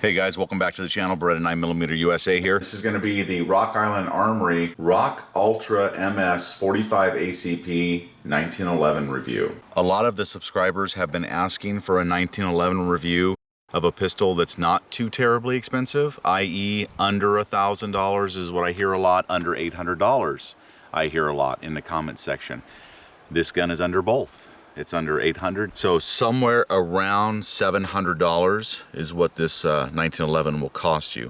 Hey guys, welcome back to the channel. Beretta 9mm USA here. This is going to be the Island Armory Rock Ultra MS 45 ACP 1911 review. A lot of the subscribers have been asking for a 1911 review of a pistol that's not too terribly expensive, i.e. under $1,000 is what I hear a lot, under $800 I hear a lot in the comments section. This gun is under both. It's under $800, so somewhere around $700 is what this 1911 will cost you.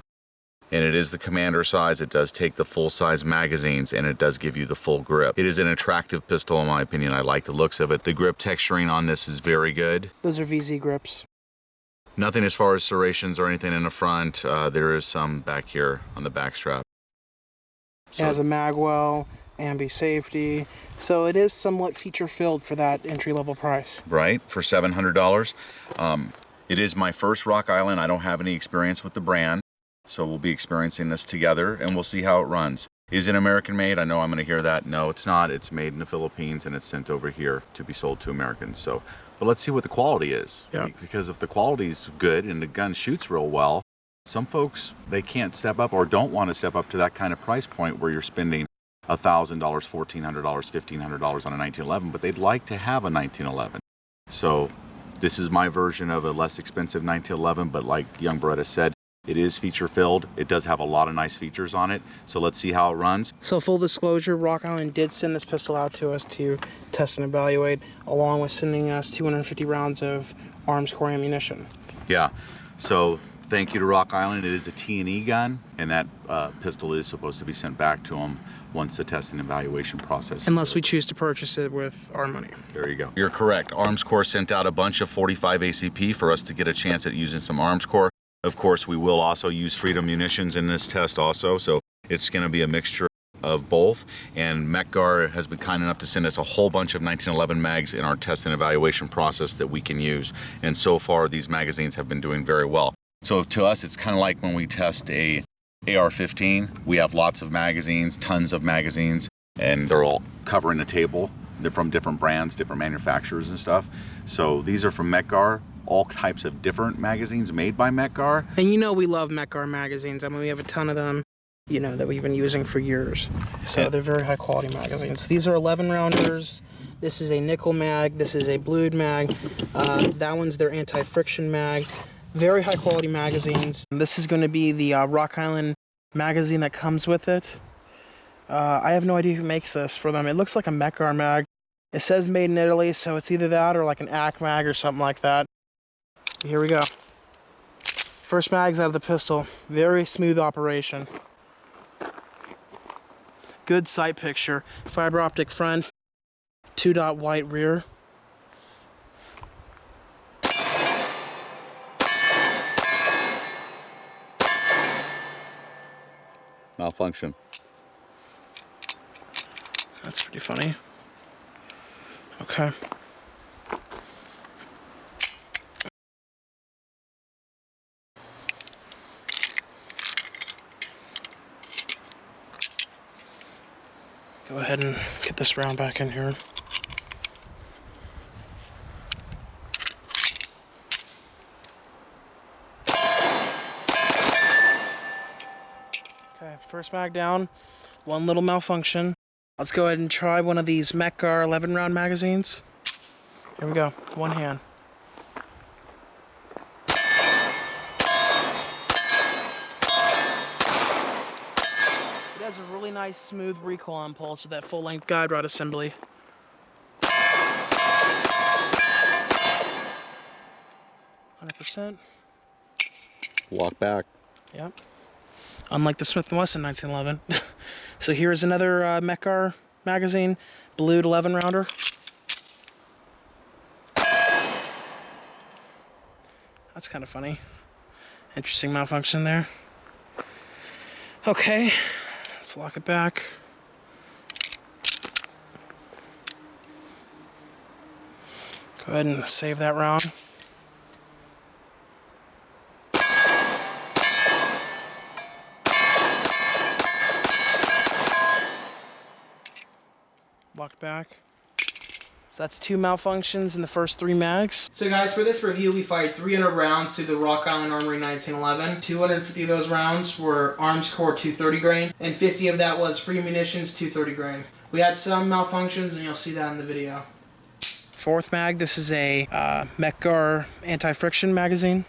And it is the commander size. It does take the full size magazines, and it does give you the full grip. It is an attractive pistol in my opinion. I like the looks of it. The grip texturing on this is very good. Those are VZ grips. Nothing as far as serrations or anything in the front. There is some back here on the back strap. So, it has a mag well, ambi safety, so it is somewhat feature filled for that entry-level price. Right, for $700. It is my first Rock Island. I don't have any experience with the brand, so we'll be experiencing this together and we'll see how it runs. Is it American made? I know I'm going to hear that. No, it's not. It's made in the Philippines and it's sent over here to be sold to Americans. So, but let's see what the quality is. Yeah. Because if the quality's good and the gun shoots real well, some folks, they can't step up or don't want to step up to that kind of price point where you're spending $1,000, $1,400, $1,500 on a 1911, but they'd like to have a 1911. So this is my version of a less expensive 1911, but like young Beretta said, it is feature filled. It does have a lot of nice features on it. So let's see how it runs. So full disclosure, Rock Island did send this pistol out to us to test and evaluate, along with sending us 250 rounds of Armscor ammunition. Yeah, so thank you to Rock Island. It is a T&E gun, and that pistol is supposed to be sent back to them once the test and evaluation process. Unless we choose to purchase it with our money. There you go. You're correct. Armscor sent out a bunch of 45 ACP for us to get a chance at using some Armscor. Of course, we will also use Freedom munitions in this test also, so it's going to be a mixture of both. And Mekgar has been kind enough to send us a whole bunch of 1911 mags in our test and evaluation process that we can use. And so far, these magazines have been doing very well. So to us, it's kind of like when we test a AR-15. We have lots of magazines, tons of magazines, and they're all covering the table. They're from different brands, different manufacturers and stuff. So these are from Mekgar, all types of different magazines made by Mekgar. And you know we love Mekgar magazines. I mean, we have a ton of them, you know, that we've been using for years. So they're very high quality magazines. These are 11 rounders. This is a nickel mag. This is a blued mag. That one's their anti-friction mag. Very high quality magazines. This is going to be the Rock Island magazine that comes with it. I have no idea who makes this for them. It looks like a Mekgar mag. It says made in Italy, so it's either that or like an AC mag or something like that. Here we go. First mags out of the pistol. Very smooth operation. Good sight picture. Fiber optic front. 2-dot white rear. Malfunction. That's pretty funny. Okay. Go ahead and get this round back in here. Okay, first mag down, one little malfunction. Let's go ahead and try one of these Mekgar 11 round magazines. Here we go, one hand. It has a really nice smooth recoil impulse with that full length guide rod assembly. 100%. Walk back. Yep. Unlike the Smith & Wesson 1911. So here's another Mekgar magazine, blued 11 rounder. That's kind of funny. Interesting malfunction there. Okay, let's lock it back. Go ahead and save that round. Locked back. So that's 2 malfunctions in the first 3 mags. So guys, for this review, we fired 300 rounds through the Rock Island Armory 1911. 250 of those rounds were Armscor 230 grain, and 50 of that was free munitions 230 grain. We had some malfunctions, and you'll see that in the video. 4th mag, this is a Mechgar anti-friction magazine.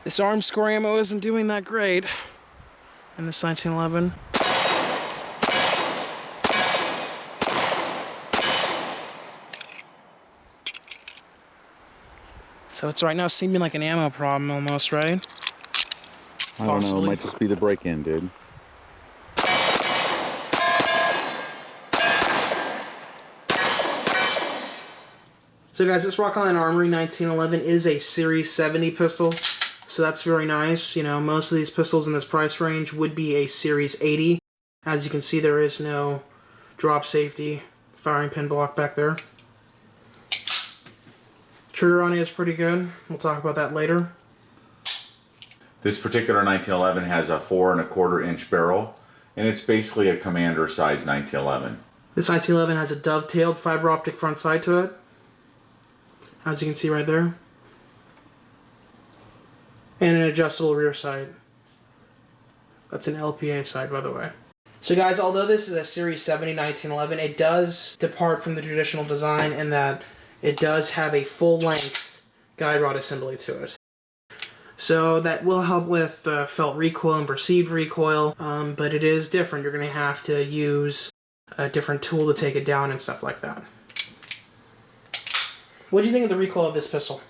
This Armscor ammo isn't doing that great in this 1911. So it's right now seeming like an ammo problem almost, right? I don't know, it might just be the break-in, dude. So guys, this Rock Island Armory 1911 is a Series 70 pistol. So that's very nice. You know, most of these pistols in this price range would be a Series 80. As you can see, there is no drop safety firing pin block back there. Trigger on it is pretty good. We'll talk about that later. This particular 1911 has a 4 1/4 inch barrel, and it's basically a commander size 1911. This 1911 has a dovetailed fiber optic front side to it, as you can see right there, and an adjustable rear sight. That's an LPA side, by the way. So guys, although this is a Series 70 1911, it does depart from the traditional design in that it does have a full-length guide rod assembly to it. So that will help with felt recoil and perceived recoil, but it is different. You're going to have to use a different tool to take it down and stuff like that. What do you think of the recoil of this pistol?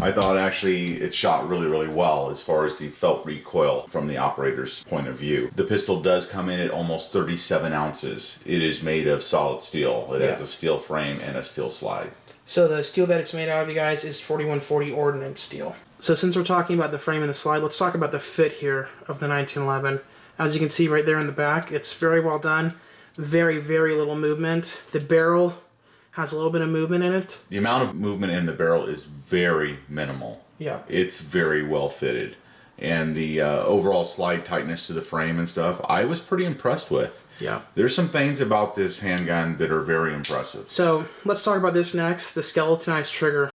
I thought actually it shot really, really well as far as the felt recoil from the operator's point of view. The pistol does come in at almost 37 ounces. It is made of solid steel. It has a steel frame and a steel slide. So the steel that it's made out of, you guys, is 4140 ordnance steel. So since we're talking about the frame and the slide, let's talk about the fit here of the 1911. As you can see right there in the back, it's very well done. Very, very little movement. The barrel has a little bit of movement in it. The amount of movement in the barrel is very minimal. Yeah. It's very well fitted. And the overall slide tightness to the frame and stuff, I was pretty impressed with. Yeah. There's some things about this handgun that are very impressive. So let's talk about this next, the skeletonized trigger.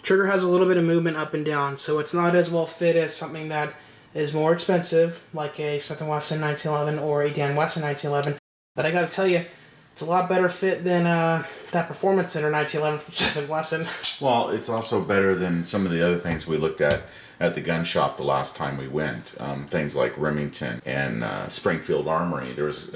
Trigger has a little bit of movement up and down, so it's not as well fit as something that is more expensive, like a Smith & Wesson 1911 or a Dan Wesson 1911. But I gotta tell you, it's a lot better fit than that Performance Center 1911 from Smith & Wesson. Well, it's also better than some of the other things we looked at the gun shop the last time we went. Things like Remington and Springfield Armory. There was,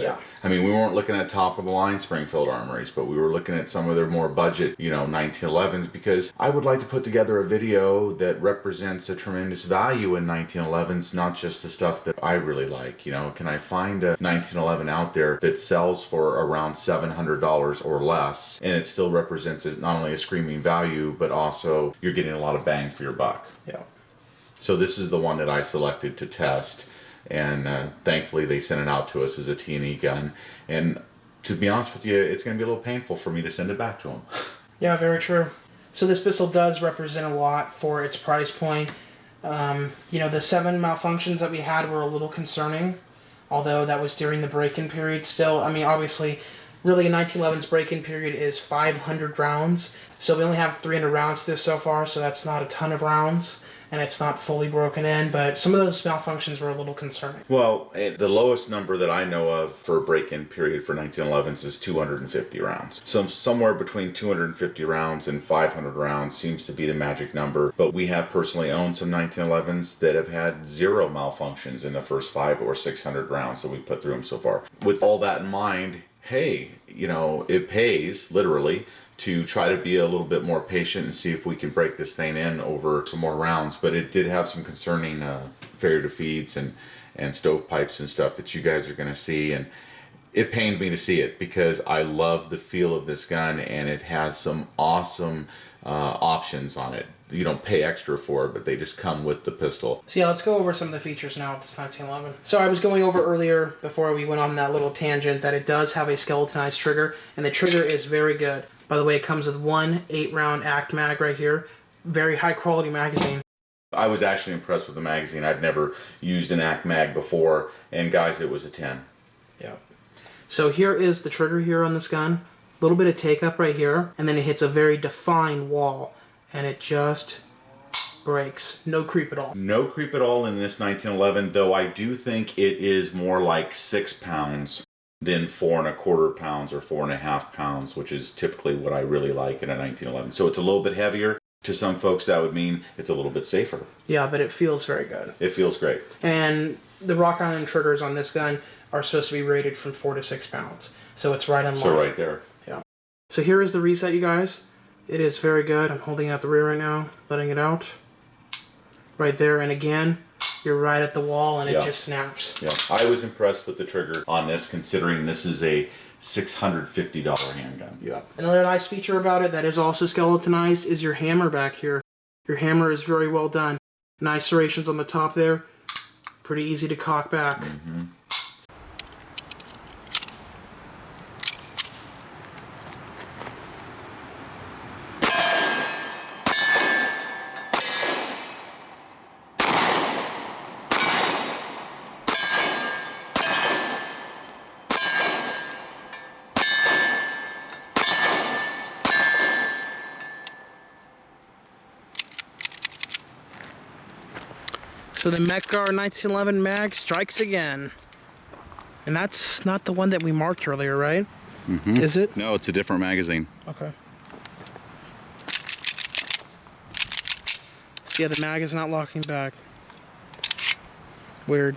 I mean, we weren't looking at top of the line Springfield Armories, but we were looking at some of their more budget, 1911s, because I would like to put together a video that represents a tremendous value in 1911s, not just the stuff that I really like. Can I find a 1911 out there that sells for around $700 or less, and it still represents not only a screaming value, but also you're getting a lot of bang for your buck. Yeah. So this is the one that I selected to test, and thankfully they sent it out to us as a T&E gun. And to be honest with you, it's going to be a little painful for me to send it back to them. Yeah, very true. So this pistol does represent a lot for its price point. The 7 malfunctions that we had were a little concerning, although that was during the break-in period still. I mean, obviously, really a 1911's break-in period is 500 rounds. So we only have 300 rounds to this so far, so that's not a ton of rounds. And it's not fully broken in, but some of those malfunctions were a little concerning. Well, the lowest number that I know of for a break-in period for 1911s is 250 rounds. So somewhere between 250 rounds and 500 rounds seems to be the magic number. But we have personally owned some 1911s that have had 0 malfunctions in the first 500 or 600 rounds that we put through them so far. With all that in mind, hey, it pays, literally, to try to be a little bit more patient and see if we can break this thing in over some more rounds. But it did have some concerning failure to feeds and stovepipes and stuff that you guys are going to see. And it pained me to see it because I love the feel of this gun, and it has some awesome options on it. You don't pay extra for it, but they just come with the pistol. So yeah, let's go over some of the features now of this 1911. So I was going over earlier, before we went on that little tangent, that it does have a skeletonized trigger, and the trigger is very good. By the way, it comes with one 8-round ACT mag right here. Very high quality magazine. I was actually impressed with the magazine. I'd never used an AC mag before, and guys, it was a 10. Yeah. So here is the trigger here on this gun. A little bit of take up right here, and then it hits a very defined wall, and it just breaks. No creep at all. No creep at all in this 1911, though I do think it is more like 6 pounds than 4 1/4 pounds or 4 1/2 pounds, which is typically what I really like in a 1911. So it's a little bit heavier. To some folks, that would mean it's a little bit safer. Yeah, but it feels very good. It feels great. And the Rock Island triggers on this gun are supposed to be rated from 4 to 6 pounds. So it's right in line. So right there. Yeah. So here is the reset, you guys. It is very good. I'm holding out the rear right now, letting it out. Right there, and again, you're right at the wall, and it just snaps. Yeah, I was impressed with the trigger on this, considering this is a $650 handgun. Yeah. Another nice feature about it that is also skeletonized is your hammer back here. Your hammer is very well done. Nice serrations on the top there. Pretty easy to cock back. Mm-hmm. So the Metgar 1911 mag strikes again. And that's not the one that we marked earlier, right? Mm-hmm. Is it? No, it's a different magazine. Okay. So yeah, the mag is not locking back. Weird.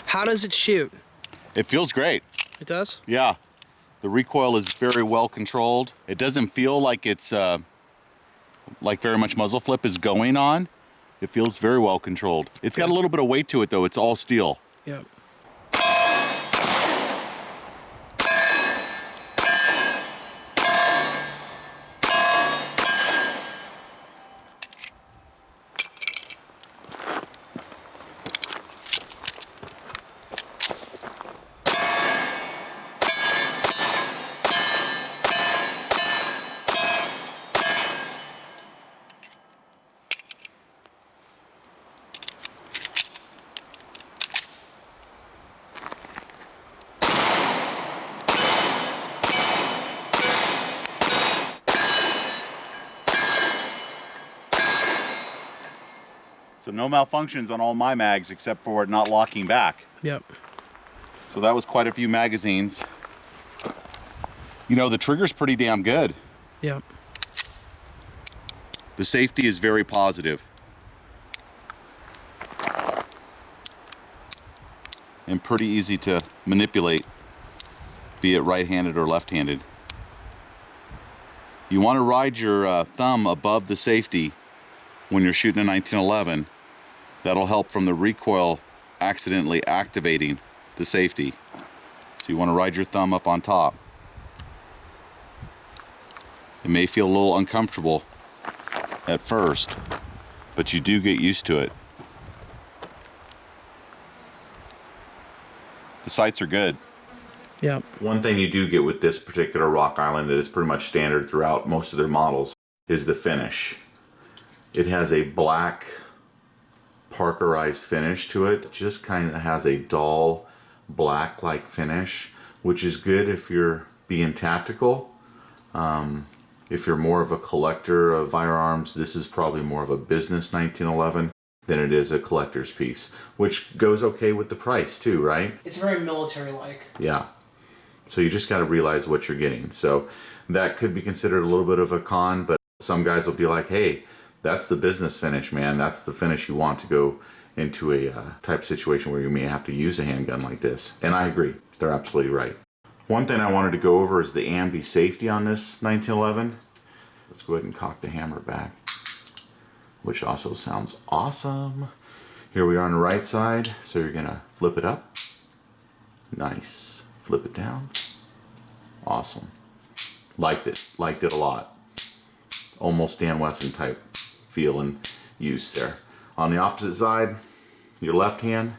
How does it shoot? It feels great. It does? Yeah. The recoil is very well controlled. It doesn't feel like it's like very much muzzle flip is going on. It feels very well controlled. It's got a little bit of weight to it though. It's all steel. Yep. So no malfunctions on all my mags except for it not locking back. Yep. So that was quite a few magazines. You know, the trigger's pretty damn good. Yep. The safety is very positive. And pretty easy to manipulate, be it right-handed or left-handed. You want to ride your thumb above the safety when you're shooting a 1911. That'll help from the recoil accidentally activating the safety. So you want to ride your thumb up on top. It may feel a little uncomfortable at first, but you do get used to it. The sights are good. Yep. One thing you do get with this particular Rock Island that is pretty much standard throughout most of their models is the finish. It has a black parkerized finish to it. It just kind of has a dull black like finish, which is good if you're being tactical. If you're more of a collector of firearms, this is probably more of a business 1911 than it is a collector's piece, which goes okay with the price too, right? It's very military-like. Yeah. So you just got to realize what you're getting. So that could be considered a little bit of a con, but some guys will be like, hey, that's the business finish, man. That's the finish you want to go into a type of situation where you may have to use a handgun like this. And I agree. They're absolutely right. One thing I wanted to go over is the ambi safety on this 1911. Let's go ahead and cock the hammer back, which also sounds awesome. Here we are on the right side. So you're going to flip it up. Nice. Flip it down. Awesome. Liked it a lot. Almost Dan Wesson type feel and use there. On the opposite side, your left hand,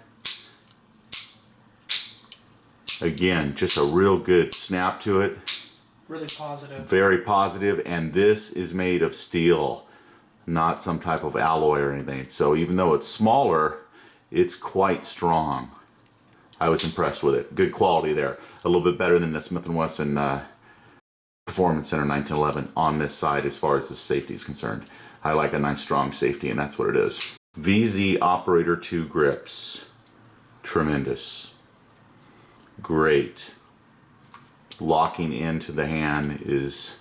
again, just a real good snap to it. Really positive. Very positive, and this is made of steel. not some type of alloy or anything. So even though it's smaller, it's quite strong. I was impressed with it. Good quality there. A little bit better than the Smith & Wesson Performance Center 1911 on this side as far as the safety is concerned. I like a nice strong safety, and that's what it is. VZ Operator 2 grips. Tremendous. Great. Locking into the hand is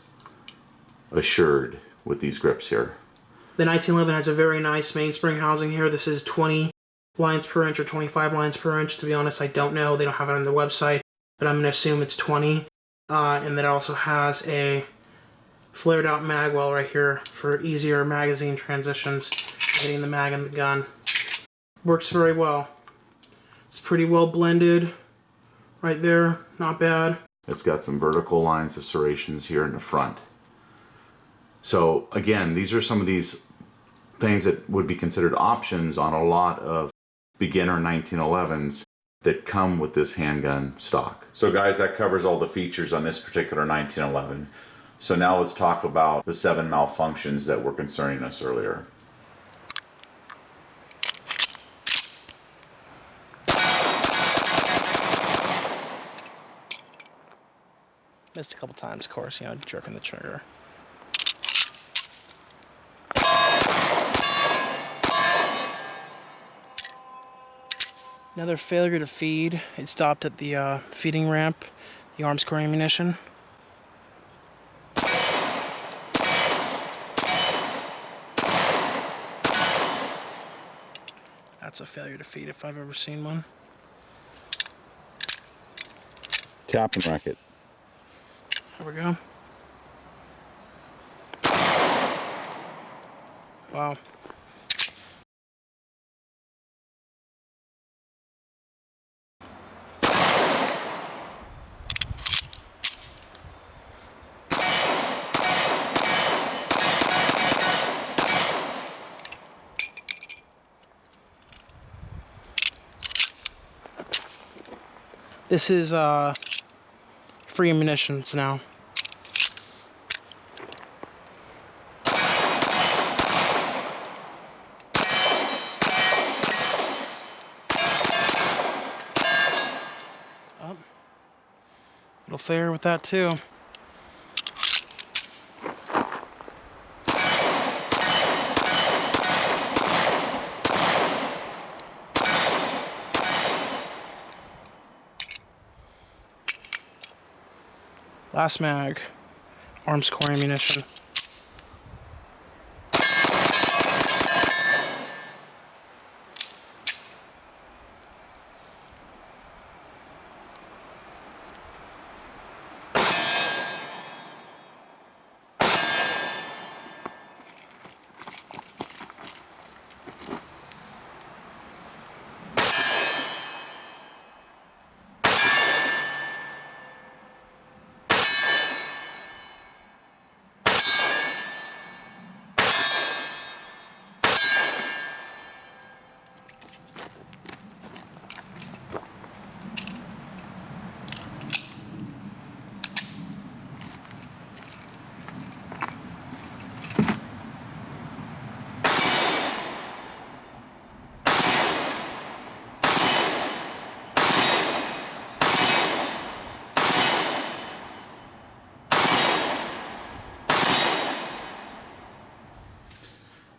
assured with these grips here. The 1911 has a very nice mainspring housing here. This is 20 lines per inch or 25 lines per inch. To be honest, I don't know. They don't have it on their website, but I'm going to assume it's 20. And then it also has a flared out mag well right here for easier magazine transitions, hitting the mag and the gun. Works very well. It's pretty well blended right there. Not bad. It's got some vertical lines of serrations here in the front. So again, these are some of these things that would be considered options on a lot of beginner 1911s that come with this handgun stock. So guys, that covers all the features on this particular 1911. So now let's talk about the 7 malfunctions that were concerning us earlier. Missed a couple times, of course, you know, jerking the trigger. Another failure to feed. It stopped at the feeding ramp, the Armscor ammunition. That's a failure to feed if I've ever seen one. Tapping racket. There we go. Wow. This is free munitions now. Little fair with that too. Last mag, Armscor ammunition.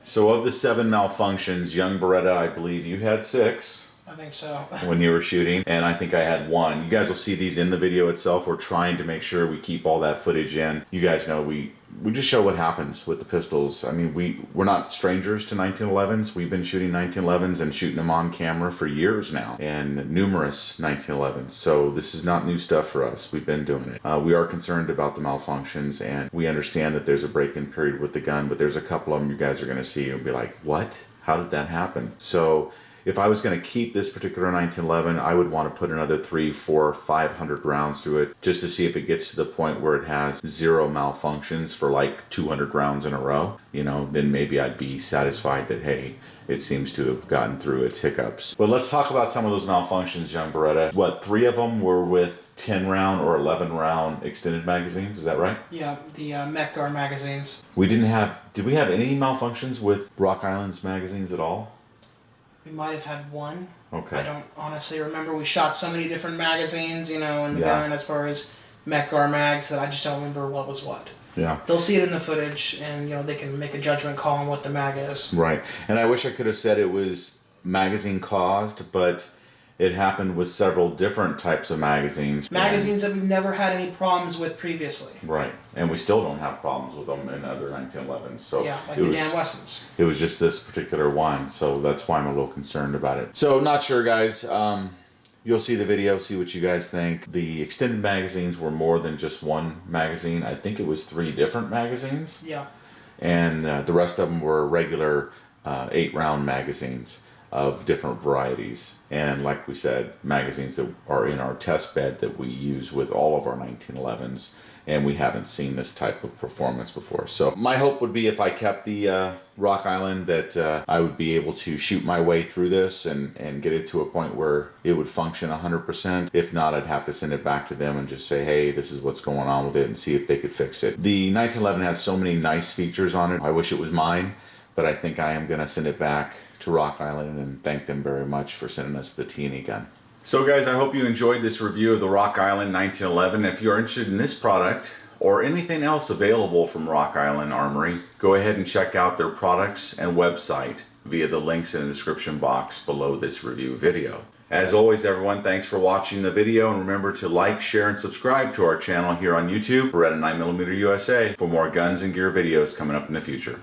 So of the 7 malfunctions, young Beretta, I believe you had 6. I think so. When you were shooting, and I think I had 1. You guys will see these in the video itself. We're trying to make sure we keep all that footage in. You guys know we just show what happens with the pistols. I mean, we're not strangers to 1911s. We've been shooting 1911s and shooting them on camera for years now, and numerous 1911s. So this is not new stuff for us. We've been doing it. We are concerned about the malfunctions, and we understand that there's a break-in period with the gun, but there's a couple of them you guys are going to see and be like, what? How did that happen? So if I was going to keep this particular 1911, I would want to put another 300, 400, 500 rounds through it just to see if it gets to the point where it has 0 malfunctions for like 200 rounds in a row. You know, then maybe I'd be satisfied that, hey, it seems to have gotten through its hiccups. But let's talk about some of those malfunctions, young Beretta. What, 3 of them were with 10 round or 11 round extended magazines, is that right? Yeah, the Metgar magazines. Did we have any malfunctions with Rock Island's magazines at all? We might have had one. Okay. I don't honestly remember. We shot so many different magazines, you know, in the Yeah. gun as far as Metgar mags that I just don't remember what was what. Yeah. They'll see it in the footage, and you know they can make a judgment call on what the mag is. Right. And I wish I could have said it was magazine caused, but it happened with several different types of magazines. Magazines that we've never had any problems with previously. Right. And we still don't have problems with them in other 1911s. So Yeah, like it the was, Dan Wessons. It was just this particular one, so that's why I'm a little concerned about it. So not sure, guys. You'll see the video, see what you guys think. The extended magazines were more than just one magazine. I think it was 3 different magazines. Yeah. And the rest of them were regular 8-round magazines of different varieties. And like we said, magazines that are in our test bed that we use with all of our 1911s. And we haven't seen this type of performance before. So my hope would be if I kept the Rock Island that I would be able to shoot my way through this and get it to a point where it would function 100%. If not, I'd have to send it back to them and just say, hey, this is what's going on with it, and see if they could fix it. The 1911 has so many nice features on it. I wish it was mine, but I think I am going to send it back to Rock Island and thank them very much for sending us the T&E gun. So guys, I hope you enjoyed this review of the Rock Island 1911. If you're interested in this product or anything else available from Rock Island Armory, go ahead and check out their products and website via the links in the description box below this review video. As always, everyone, thanks for watching the video, and remember to like, share, and subscribe to our channel here on YouTube, Beretta 9mm USA, for more guns and gear videos coming up in the future.